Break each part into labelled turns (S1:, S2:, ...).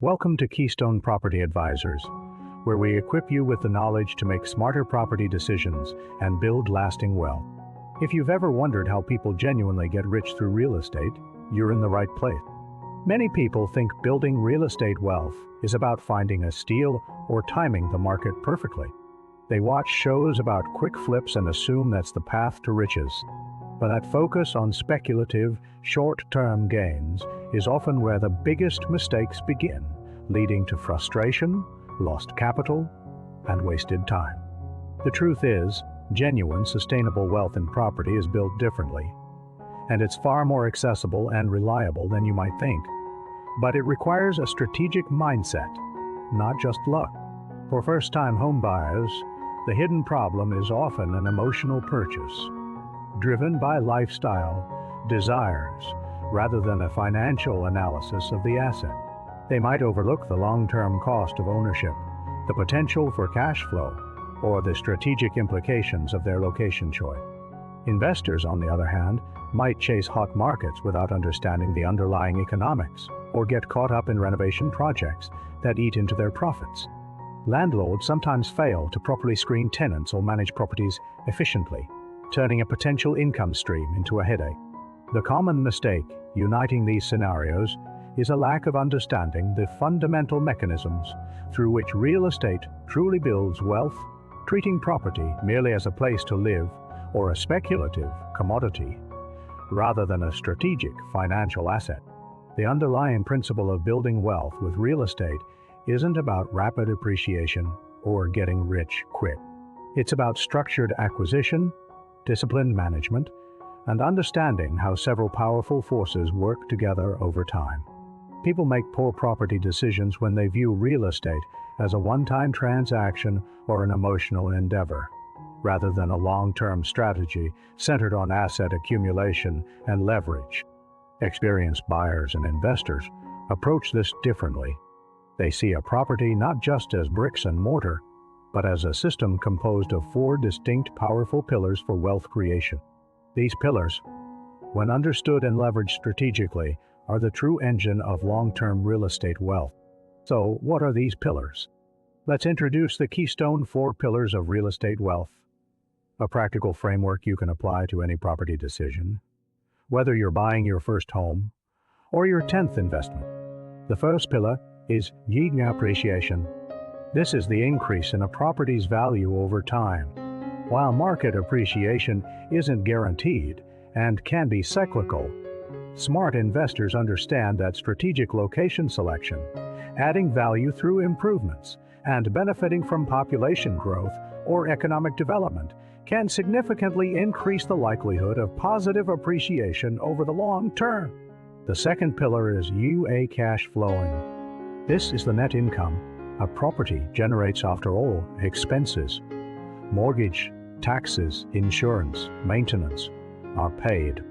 S1: Welcome to Keystone Property Advisors, where we equip you with the knowledge to make smarter property decisions and build lasting wealth. If you've ever wondered how people genuinely get rich through real estate, you're in the right place. Many people think building real estate wealth is about finding a steal or timing the market perfectly. They watch shows about quick flips and assume that's the path to riches. But that focus on speculative, short-term gains is often where the biggest mistakes begin, leading to frustration, lost capital, and wasted time. The truth is, genuine, sustainable wealth in property is built differently, and it's far more accessible and reliable than you might think. But it requires a strategic mindset, not just luck. For first-time home buyers, the hidden problem is often an emotional purchase, driven by lifestyle desires rather than a financial analysis of the asset. They might overlook the long-term cost of ownership, the potential for cash flow, or the strategic implications of their location choice. Investors, on the other hand, might chase hot markets without understanding the underlying economics, or get caught up in renovation projects that eat into their profits. Landlords sometimes fail to properly screen tenants or manage properties efficiently, turning a potential income stream into a headache. The common mistake uniting these scenarios is a lack of understanding the fundamental mechanisms through which real estate truly builds wealth, treating property merely as a place to live or a speculative commodity, rather than a strategic financial asset. The underlying principle of building wealth with real estate isn't about rapid appreciation or getting rich quick. It's about structured acquisition, disciplined management, and understanding how several powerful forces work together over time. People make poor property decisions when they view real estate as a one-time transaction or an emotional endeavor, rather than a long-term strategy centered on asset accumulation and leverage. Experienced buyers and investors approach this differently. They see a property not just as bricks and mortar, but as a system composed of 4 distinct powerful pillars for wealth creation. These pillars, when understood and leveraged strategically, are the true engine of long-term real estate wealth. So, what are these pillars? Let's introduce the Keystone 4 Pillars of Real Estate Wealth, a practical framework you can apply to any property decision, whether you're buying your first home or your 10th investment. The first pillar is yield appreciation. This is the increase in a property's value over time. While market appreciation isn't guaranteed and can be cyclical, smart investors understand that strategic location selection, adding value through improvements, and benefiting from population growth or economic development can significantly increase the likelihood of positive appreciation over the long term. The second pillar is UA cash flowing. This is the net income a property generates after all expenses. Mortgage, taxes, insurance, maintenance are paid.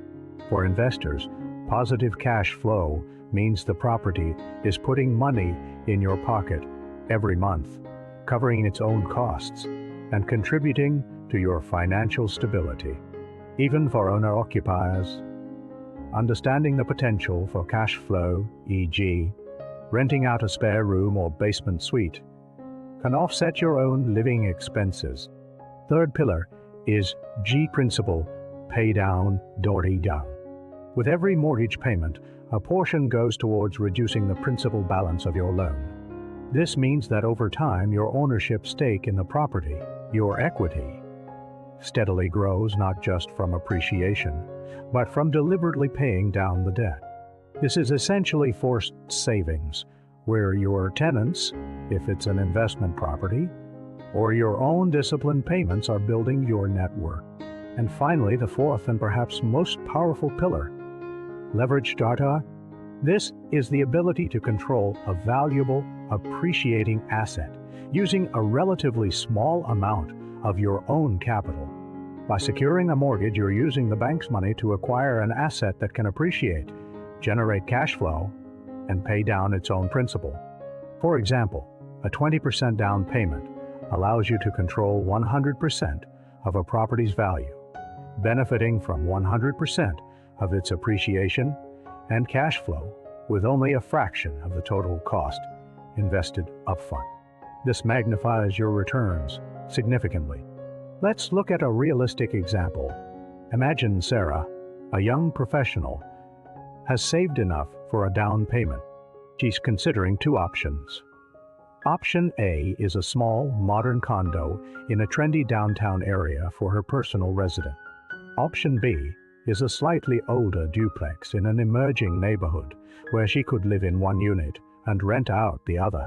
S1: For investors, positive cash flow means the property is putting money in your pocket every month, covering its own costs and contributing to your financial stability. Even for owner-occupiers, understanding the potential for cash flow, e.g., renting out a spare room or basement suite, can offset your own living expenses. Third pillar is G principle, pay down, dirty down. With every mortgage payment, a portion goes towards reducing the principal balance of your loan. This means that over time, your ownership stake in the property, your equity, steadily grows not just from appreciation, but from deliberately paying down the debt. This is essentially forced savings, where your tenants, if it's an investment property, or your own disciplined payments are building your net worth. And finally, the fourth and perhaps most powerful pillar, leverage data. This is the ability to control a valuable, appreciating asset using a relatively small amount of your own capital. By securing a mortgage, you're using the bank's money to acquire an asset that can appreciate, generate cash flow, and pay down its own principal. For example, a 20% down payment allows you to control 100% of a property's value, benefiting from 100% of its appreciation and cash flow with only a fraction of the total cost invested upfront. This magnifies your returns significantly. Let's look at a realistic example. Imagine Sarah, a young professional, has saved enough for a down payment. She's considering two options. Option A is a small, modern condo in a trendy downtown area for her personal residence. Option B is a slightly older duplex in an emerging neighborhood where she could live in one unit and rent out the other.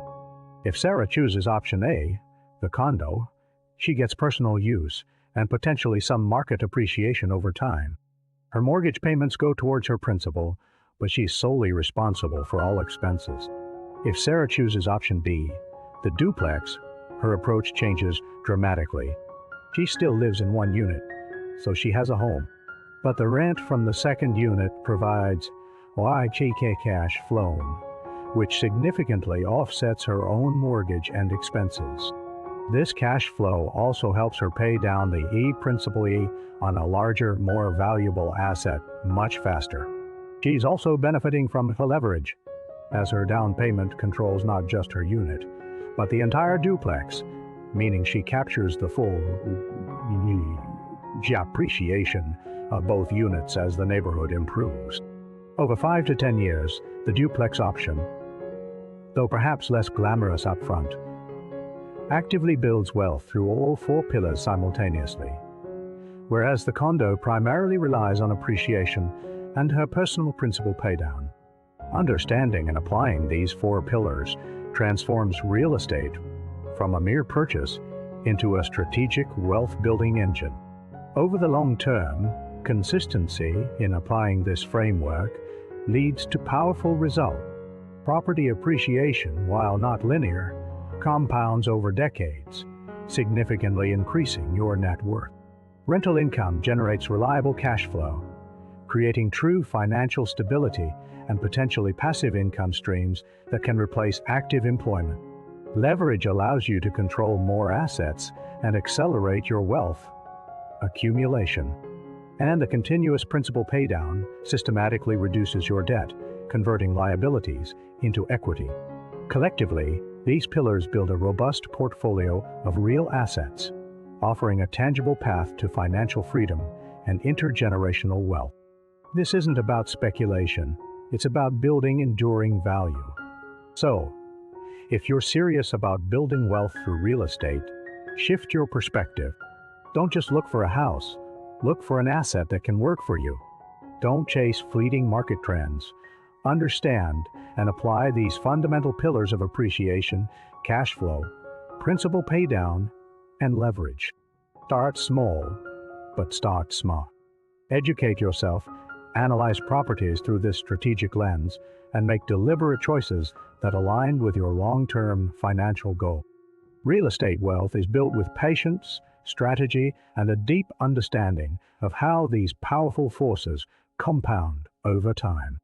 S1: If Sarah chooses option A, the condo, she gets personal use and potentially some market appreciation over time. Her mortgage payments go towards her principal, but she's solely responsible for all expenses. If Sarah chooses option B, the duplex, her approach changes dramatically. She still lives in one unit, so she has a home. But the rent from the second unit provides cash flow, which significantly offsets her own mortgage and expenses. This cash flow also helps her pay down the principal on a larger, more valuable asset much faster. She's also benefiting from her leverage, as her down payment controls not just her unit, but the entire duplex, meaning she captures the full appreciation of both units as the neighborhood improves. Over 5 to 10 years, the duplex option, though perhaps less glamorous upfront, actively builds wealth through all four pillars simultaneously, whereas the condo primarily relies on appreciation and her personal principal paydown. Understanding and applying these four pillars transforms real estate from a mere purchase into a strategic wealth-building engine. Over the long term, consistency in applying this framework leads to powerful results. Property appreciation, while not linear, compounds over decades, significantly increasing your net worth. Rental income generates reliable cash flow, creating true financial stability and potentially passive income streams that can replace active employment. Leverage allows you to control more assets and accelerate your wealth accumulation. And the continuous principal paydown systematically reduces your debt, converting liabilities into equity. Collectively, these pillars build a robust portfolio of real assets, offering a tangible path to financial freedom and intergenerational wealth. This isn't about speculation, it's about building enduring value. So, if you're serious about building wealth through real estate, shift your perspective. Don't just look for a house, look for an asset that can work for you. Don't chase fleeting market trends. Understand and apply these fundamental pillars of appreciation, cash flow, principal paydown, and leverage. Start small, but start smart. Educate yourself, analyze properties through this strategic lens, and make deliberate choices that align with your long-term financial goal. Real estate wealth is built with patience, strategy, and a deep understanding of how these powerful forces compound over time.